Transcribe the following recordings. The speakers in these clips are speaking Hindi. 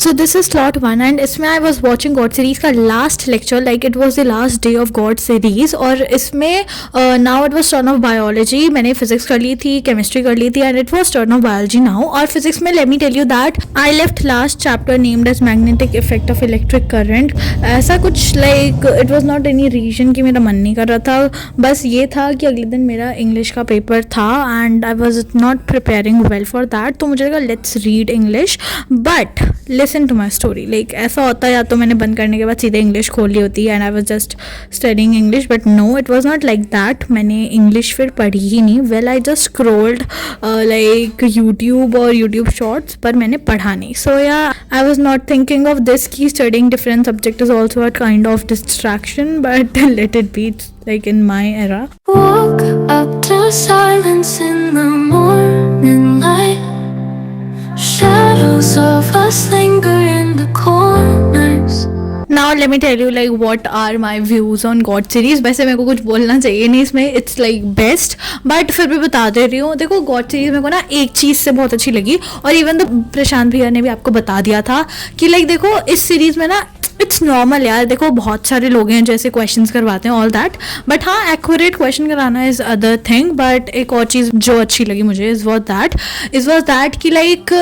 So this is slot 1 and इसमें I was watching God series का last lecture, like it was the last day of God series. और इसमें now it was turn of biology. मैंने फिजिक्स कर ली थी, केमिस्ट्री कर ली थी and it was turn of biology now. और फिजिक्स में let me tell you that I left last chapter named as magnetic effect of electric current. ऐसा कुछ like it was not any reason कि मेरा मन नहीं कर रहा था, बस ये था कि अगले दिन मेरा इंग्लिश का पेपर था and I was not preparing well for that. तो मुझे लगा let's read English, but listen to my story. Like ऐसा होता है या तो मैंने बंद करने के बाद सीधे इंग्लिश खोल ली होती and I was just studying English, but no it was not like that. मैंने इंग्लिश फिर पढ़ी ही नहीं। Well I just scrolled like YouTube और यूट्यूब शॉर्ट्स, पर मैंने पढ़ा नहीं। So yeah I was not thinking of this की studying different subject is also a kind of distraction, but let it be like in my era. Woke up to silence in the morning light. Shadows of us linger in the corners. Now let me tell you like what are my views on God series. वैसे मेरे को कुछ बोलना चाहिए नहीं इसमें, it's like best, but फिर भी बता दे रही हूँ। देखो God series मेरे को ना एक चीज़ से बहुत अच्छी लगी, और इवन तो प्रशांत भैया ने भी आपको बता दिया था कि लाइक देखो इस सीरीज में ना इट्स नॉर्मल यार। देखो बहुत सारे लोग हैं जैसे क्वेश्चंस करवाते हैं ऑल दैट, बट हाँ एक्यूरेट क्वेश्चन कराना इज अदर थिंग। बट एक और चीज़ जो अच्छी लगी मुझे इज वॉज दैट कि लाइक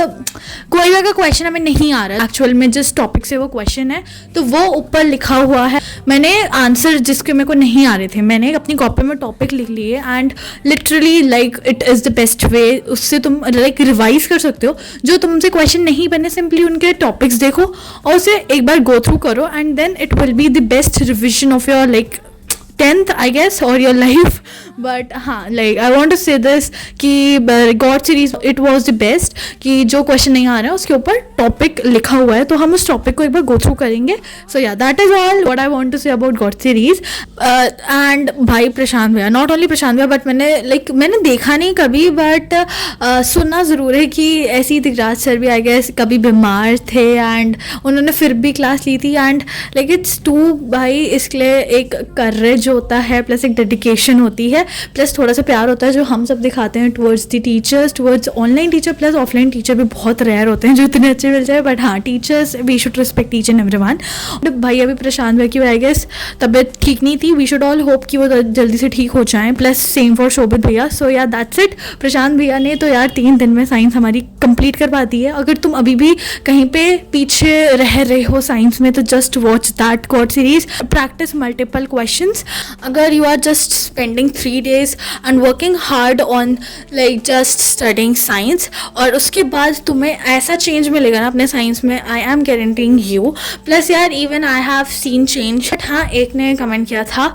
कोई भी अगर क्वेश्चन हमें नहीं आ रहा है एक्चुअल में जिस टॉपिक से वो क्वेश्चन है, तो वो ऊपर लिखा हुआ है। मैंने आंसर जिसके मेरे को नहीं आ रहे थे मैंने अपनी कॉपी में टॉपिक लिख लिए and literally like it is the best way. उससे तुम लाइक रिवाइज कर सकते हो। जो तुमसे क्वेश्चन नहीं बने सिंपली उनके टॉपिक्स देखो और उसे एक बार गो थ्रू करो and then it will be the best revision of your like 10th I guess or your life. But हाँ like I want to say this कि God series it was the best कि जो क्वेश्चन नहीं आ रहा है उसके ऊपर टॉपिक लिखा हुआ है, तो हम उस टॉपिक को एक बार गो थ्रू करेंगे। सो या that is all what I want to say about God series. एंड भाई प्रशांत भैया, नॉट ओनली प्रशांत भैया बट मैंने देखा नहीं कभी, बट सुना ज़रूर है कि ऐसे ही दिगराज सर भी आई गेस कभी बीमार थे एंड उन्होंने फिर भी क्लास ली थी एंड लाइक इट्स टू भाई। इसके लिए एक करेज होता है, प्लस एक डेडिकेशन होती है, प्लस थोड़ा सा प्यार होता है जो हम सब दिखाते हैं towards the teachers, towards online teacher, plus offline teacher भी बहुत रेयर होते हैं जो इतने अच्छे मिल जाए। बट हाँ teachers we should respect each and everyone. भाई अभी प्रशांत भाई की आई गेस तबीयत ठीक नहीं थी, वी शुड ऑल होप कि वो जल्दी से ठीक हो जाएं, प्लस सेम फॉर शोभित भैया। सो या दैट्स इट। प्रशांत भैया ने तो यार 3 दिन में साइंस हमारी कंप्लीट करवा दी है। अगर तुम अभी भी कहीं पे पीछे रह रहे हो साइंस में तो just watch that God series, practice multiple questions. अगर you are just spending 3 days and working hard on like just studying science, और उसके बाद तुम्हें ऐसा चेंज मिलेगा ना अपने साइंस में, I am guaranteeing you. Plus यार even I have seen change. But हाँ एक ने कमेंट किया था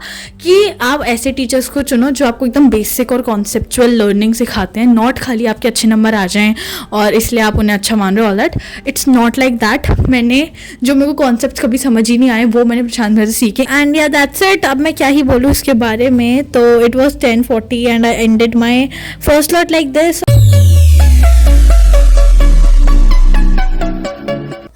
कि आप ऐसे टीचर्स को चुनो जो आपको एकदम बेसिक और कॉन्सेप्चुअल लर्निंग सिखाते हैं, नॉट खाली आपके अच्छे नंबर आ जाएं और इसलिए आप उन्हें अच्छा मान रहे हो। All that it's not like that. मैंने जो मेरे को कॉन्सेप्ट कभी समझ ही नहीं आए वो मैंने प्रशांत भैया से सीखे एंड या दैट्स इट। अब मैं क्या ही बोलूँ इसके बारे में। तो it was 10:40 and I ended my first lot like this.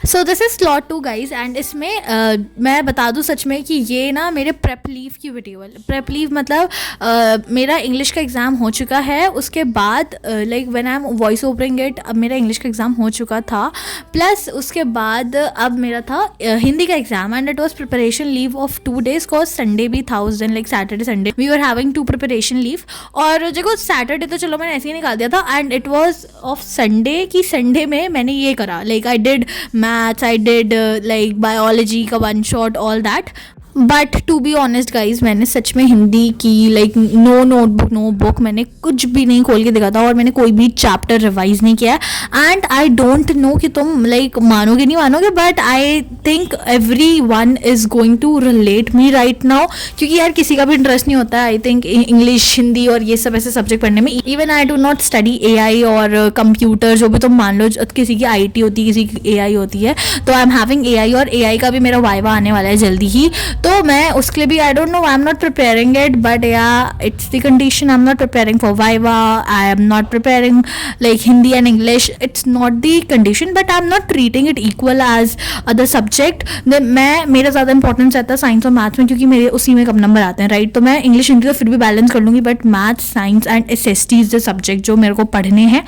So this is slot 2 guys and इसमें मैं बता दूँ सच में कि ये ना मेरे प्रेप लीव की वीडियो है। प्रेप लीव मतलब मेरा इंग्लिश का एग्ज़ाम हो चुका है, उसके बाद like when I am voice ovarian it, अब मेरा इंग्लिश का एग्ज़ाम हो चुका था, प्लस उसके बाद अब मेरा था हिंदी का exam and it was preparation leave off 2 days cause Sunday भी था उस दिन, like Saturday Sunday we are having 2 preparation leave. और देखो सैटरडे तो चलो मैंने ऐसे ही निकाल दिया था and it was of Sunday की संडे में मैंने ये करा, like I did maths, I did like biology का one shot, all that. But to be honest guys मैंने सच में हिंदी की like no notebook no book मैंने कुछ भी नहीं खोल के देखा था और मैंने कोई भी चैप्टर रिवाइज नहीं किया एंड आई डोंट नो कि तुम लाइक मानोगे नहीं मानोगे, but I think every one is going to relate me right now, क्योंकि यार किसी का भी इंटरेस्ट नहीं होता है आई थिंक इंग्लिश हिंदी और ये सब ऐसे सब्जेक्ट पढ़ने में। Even I do not study AI और कंप्यूटर, जो भी तुम मान लो किसी की IT होती है किसी की AI होती है, तो आई एम हैविंग AI और AI का भी मेरा वाइवा आने वाला है जल्दी ही। तो मैं उसके लिए भी I don't know, I am not preparing it, but yeah it's the condition. I am not preparing for viva, I am not preparing like Hindi and English. It's not the condition, but I am not treating it equal as other subject. मैं मेरा ज़्यादा इंपॉर्टेंस रहता है साइंस और मैथ्स में, क्योंकि मेरे उसी में कम नंबर आते हैं, राइट. तो मैं इंग्लिश हिंदी तो फिर भी बैलेंस कर लूँगी, but maths, science and SST is the subject जो मेरे को पढ़ने हैं.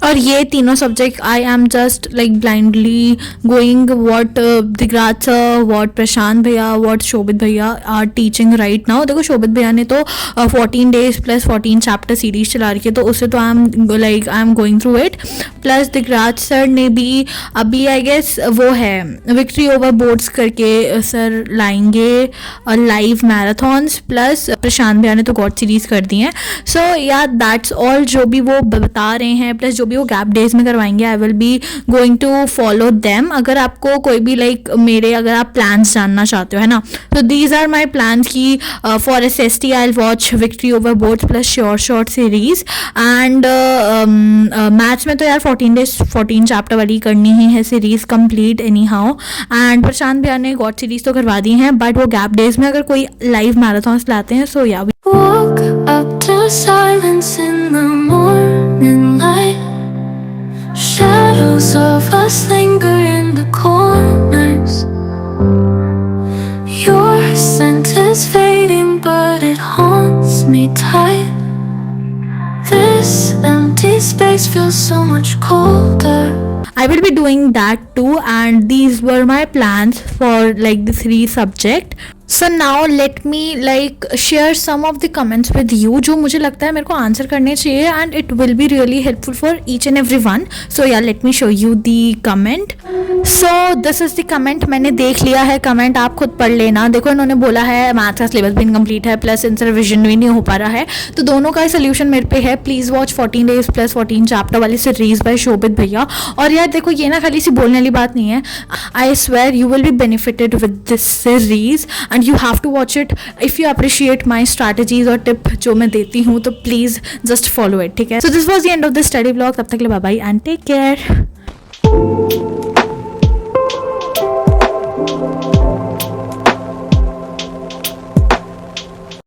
और ये तीनों subject I am just like blindly going what Digraj sir, what Prashant भैया, व्हाट शोभित भैया आर टीचिंग राइट नाउ. देखो शोभित भैया ने तो 14 days प्लस 14 चैप्टर सीरीज चला रही है, तो उससे तो I am going through it. Plus Digraj sir ने भी अभी आई गेस वो है विक्ट्री ओवर बोर्ड्स करके सर लाएंगे लाइव मैराथन्स. प्लस प्रशांत भैया ने तो गॉड सीरीज कर दी हैं. सो या दैट्स ऑल जो भी वो बता रहे हैं, प्लस जो भी वो गैप डेज में करवाएंगे, I will be going to follow them. अगर आपको कोई भी लाइक मेरे अगर आप प्लान्स जानना चाहते हो, है ना, तो दीज आर माई प्लान्स की for SST I will watch victory over boards plus short series. And maths में तो यार 14 days 14 चैप्टर वाली करनी ही है series complete anyhow. And Prashant भैया ने गॉड सीरीज तो करवा दी हैं, बट वो गैप डेज में अगर कोई लाइव मैराथन्स लाते हैं, सो या Woke up to silence in the morning light. Shadows of us linger in the corners. Your scent is fading, but it haunts me tight. This empty space feels so much colder. I will be doing that too, and these were my plans for like the 3 subject. So now let me like share some of the comments with you जो मुझे लगता है मेरे को आंसर करने चाहिए, and it will be really helpful for each and every one. So yeah, let me show you the comment. So this is the comment. मैंने देख लिया है comment, आप खुद पढ़ लेना. देखो इन्होंने बोला है मैथ का सिलेबस भी इनकम्प्लीट है, प्लस इनसे रिविजन भी नहीं हो पा रहा है, तो दोनों का सोल्यूशन मेरे पे है. Please watch 14 days plus 14 chapter वाली सीरीज बाय शोभित भैया. और यार देखो ये ना खाली सी बोलने वाली बात नहीं है. I swear you will be benefited with this series and you have to watch it. if you appreciate my strategies और टिप जो मैं देती हूँ, तो प्लीज़ just follow it, ठीक है. So this was the end of this study vlog. तब तक के लिए bye bye and take care.